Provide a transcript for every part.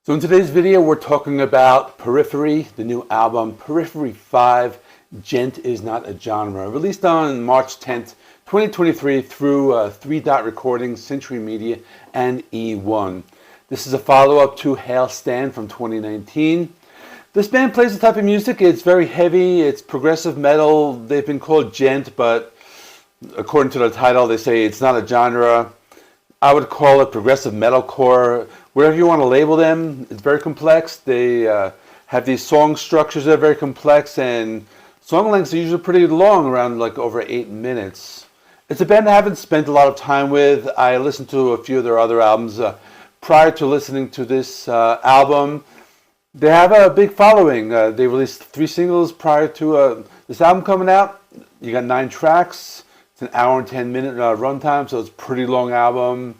So in today's video, we're talking about Periphery, the new album, Periphery V, Djent Is Not a Genre, released on March 10th, 2023 through 3 Dot Recordings, Century Media, and E1. This is a follow-up to Hail Stan from 2019. This band plays the type of music, it's very heavy, it's progressive metal. They've been called Djent, but according to the title, they say it's not a genre. I would call it progressive metalcore. Whatever you want to label them, it's very complex. They have these song structures that are very complex, and song lengths are usually pretty long, around like over 8 minutes. It's a band I haven't spent a lot of time with. I listened to a few of their other albums prior to listening to this album. They have a big following. They released 3 singles prior to this album coming out. You got 9 tracks. It's an hour and 10-minute runtime, so it's a pretty long album.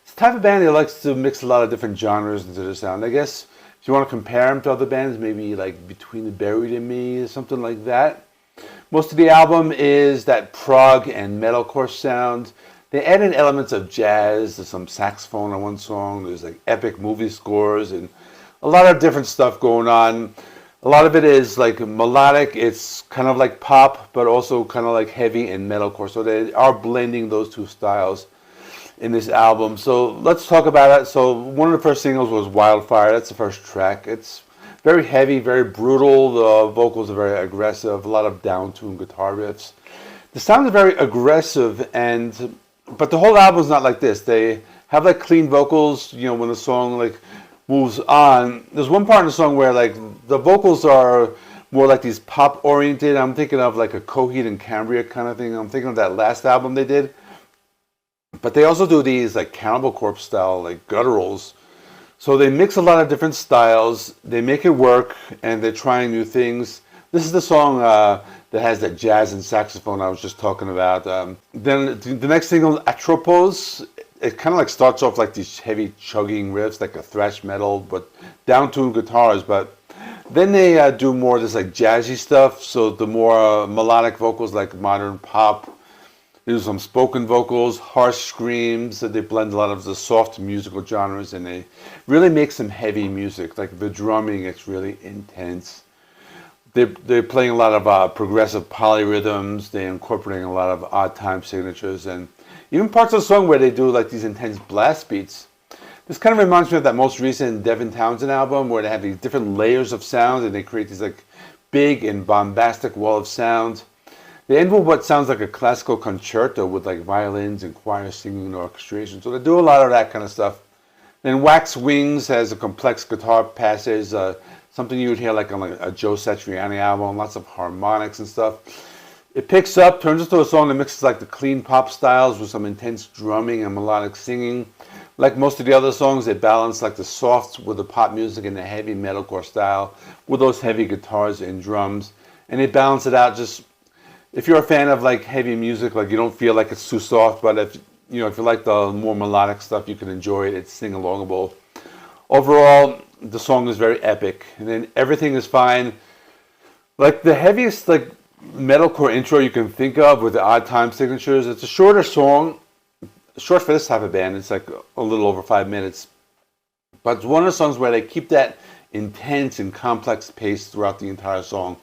It's the type of band that likes to mix a lot of different genres into their sound. I guess if you want to compare them to other bands, maybe like Between the Buried and Me or something like that. Most of the album is that prog and metalcore sound. They added elements of jazz. There's some saxophone on one song. There's like epic movie scores and a lot of different stuff going on. A lot of it is like melodic. It's kind of like pop, but also kind of like heavy and metalcore. So they are blending those two styles in this album. So let's talk about it. So one of the first singles was Wildfire. That's the first track. It's very heavy, very brutal. The vocals are very aggressive. A lot of down-tuned guitar riffs. The sound is very aggressive, but the whole album is not like this. They have like clean vocals. You know, when the song like moves on, there's one part in the song where like the vocals are more like these pop oriented. I'm thinking of like a Coheed and Cambria kind of thing. I'm thinking of that last album they did. But they also do these like Cannibal Corpse style like gutturals. So they mix a lot of different styles. They make it work, and they're trying new things. This is the song that has that jazz and saxophone I was just talking about. Then the next single, Atropos, it kind of like starts off like these heavy chugging riffs, like a thrash metal, but down-tuned guitars. But then they do more of this like jazzy stuff. So the more melodic vocals, like modern pop. They do some spoken vocals, harsh screams. They blend a lot of the soft musical genres, and they really make some heavy music. Like the drumming, it's really intense. They're playing a lot of progressive polyrhythms. They're incorporating a lot of odd time signatures, and even parts of the song where they do like these intense blast beats. This kind of reminds me of that most recent Devin Townsend album where they have these different layers of sound and they create these like big and bombastic wall of sound. They end with what sounds like a classical concerto with like violins and choir singing and orchestration. So they do a lot of that kind of stuff. Then Wax Wings has a complex guitar passage, something you would hear like on like a Joe Satriani album, lots of harmonics and stuff. It picks up, turns into a song that mixes like the clean pop styles with some intense drumming and melodic singing. Like most of the other songs, they balance like the softs with the pop music and the heavy metalcore style with those heavy guitars and drums. And they balance it out. Just if you're a fan of like heavy music, like you don't feel like it's too soft, but if you like the more melodic stuff, you can enjoy it. It's sing-alongable. Overall, the song is very epic, and then everything is fine. Like the heaviest like metalcore intro you can think of with the odd time signatures. It's a shorter song, short for this type of band. It's like a little over 5 minutes, but it's one of the songs where they keep that intense and complex pace throughout the entire song.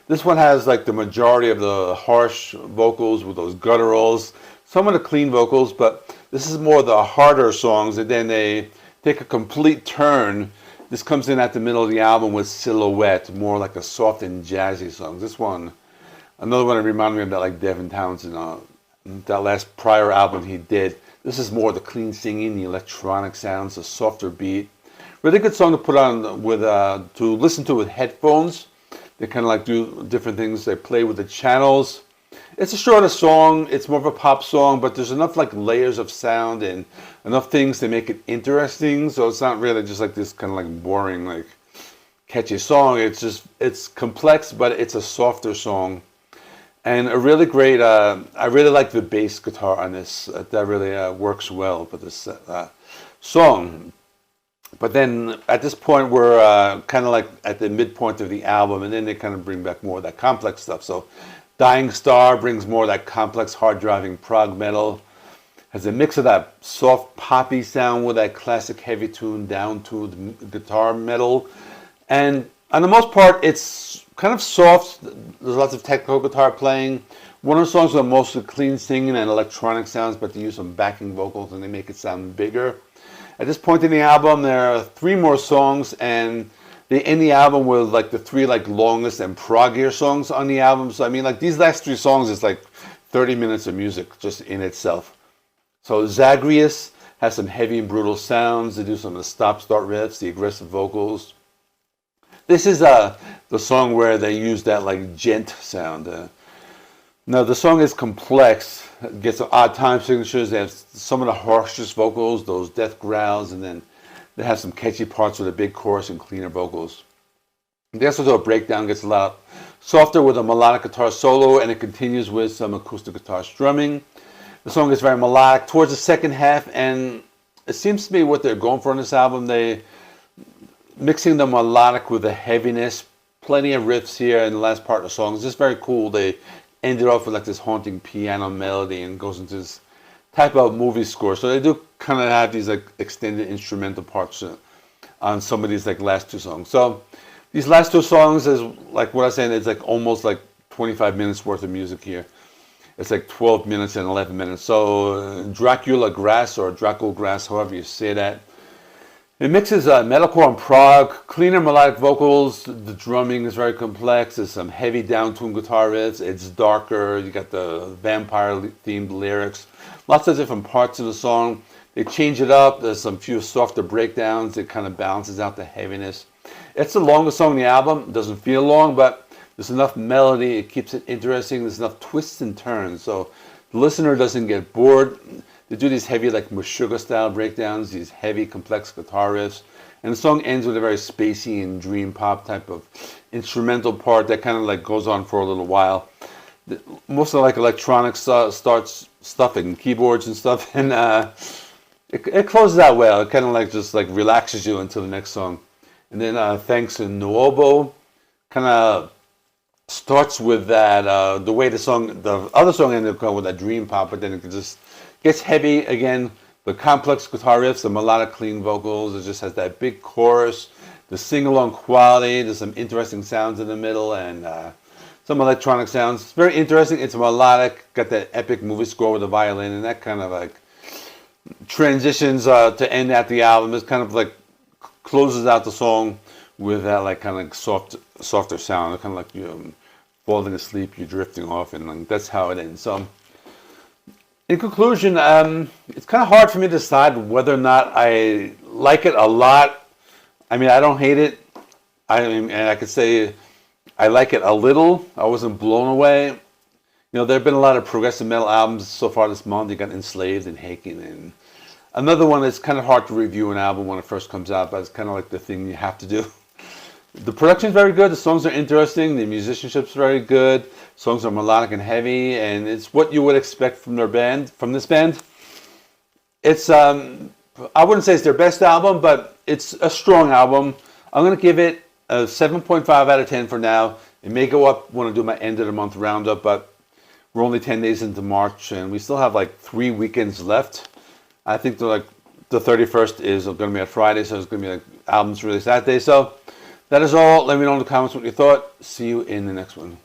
This one has like the majority of the harsh vocals with those gutturals, some of the clean vocals, but this is more the harder songs, and then they take a complete turn. This comes in at the middle of the album with Silhouette, more like a soft and jazzy song. This one, another one that reminded me of that like Devin Townsend, that last prior album he did. This is more the clean singing, the electronic sounds, a softer beat. Really good song to put on with, to listen to with headphones. They kind of like do different things. They play with the channels. It's a shorter song. It's more of a pop song, but there's enough like layers of sound and enough things to make it interesting. So it's not really just like this kind of like boring, like catchy song. It's complex, but it's a softer song. And a really great, I really like the bass guitar on this. That really works well for this song. But then at this point, we're kind of like at the midpoint of the album, and then they kind of bring back more of that complex stuff. So Dying Star brings more of that complex, hard-driving prog metal. Has a mix of that soft poppy sound with that classic heavy tune, down-tuned guitar metal. And on the most part, it's kind of soft. There's lots of technical guitar playing. One of the songs are mostly clean singing and electronic sounds, but they use some backing vocals and they make it sound bigger. At this point in the album, there are 3 more songs, and they end the album with like the 3 like longest and proggier songs on the album. So I mean, like these last 3 songs is like 30 minutes of music just in itself. So Zagreus has some heavy and brutal sounds. They do some of the stop-start riffs, the aggressive vocals. This is the song where they use that like djent sound. Now the song is complex. It gets odd time signatures. They have some of the harshest vocals, those death growls, and then they have some catchy parts with a big chorus and cleaner vocals. They also do a breakdown, gets a lot softer with a melodic guitar solo, and it continues with some acoustic guitar strumming. The song is very melodic towards the second half, and it seems to be what they're going for on this album. They mixing the melodic with the heaviness, plenty of riffs here in the last part of the song. It's just very cool. They ended off with like this haunting piano melody and goes into this type of movie score. So they do kind of have these like extended instrumental parts on some of these like last 2 songs. So these last 2 songs is like what I was saying, it's like almost like 25 minutes worth of music here. It's like 12 minutes and 11 minutes. So Dracula Grass or Dracula Grass, however you say that. It mixes metalcore and prog, cleaner melodic vocals. The drumming is very complex. There's some heavy down-tuned guitar riffs. It's darker. You got the vampire-themed lyrics. Lots of different parts of the song. They change it up. There's some few softer breakdowns. It kind of balances out the heaviness. It's the longest song on the album. It doesn't feel long, but there's enough melody. It keeps it interesting. There's enough twists and turns, so the listener doesn't get bored. They do these heavy, like Meshuggah style breakdowns, these heavy, complex guitar riffs. And the song ends with a very spacey and dream pop type of instrumental part that kind of like goes on for a little while. Most of like electronics starts stuff and keyboards and stuff, and it closes out well. It kind of like just like relaxes you until the next song. And then Thanks and Nuovo kind of starts with that, the way the other song ended up with that dream pop, but then it just gets heavy again, the complex guitar riffs, the melodic clean vocals. It just has that big chorus, the sing-along quality. There's some interesting sounds in the middle and some electronic sounds. It's very interesting. It's melodic, got that epic movie score with the violin, and that kind of like transitions to end out the album. It kind of like closes out the song with that like kind of like softer sound, kind of like you're falling asleep, you're drifting off, and like, that's how it ends. So in conclusion, it's kind of hard for me to decide whether or not I like it a lot. I mean, I don't hate it. And I could say I like it a little. I wasn't blown away. You know, there have been a lot of progressive metal albums so far this month. You got Enslaved and Haken, and another one that's kind of hard to review an album when it first comes out, but it's kind of like the thing you have to do. The production is very good. The songs are interesting. The musicianship's very good. Songs are melodic and heavy, and it's what you would expect from this band. It's I wouldn't say it's their best album, but it's a strong album. I'm going to give it a 7.5 out of 10 for now. It may go up when I do my end of the month roundup, but we're only 10 days into March, and we still have like 3 weekends left. I think the 31st is going to be a Friday, so it's going to be like albums released that day. So that is all. Let me know in the comments what you thought. See you in the next one.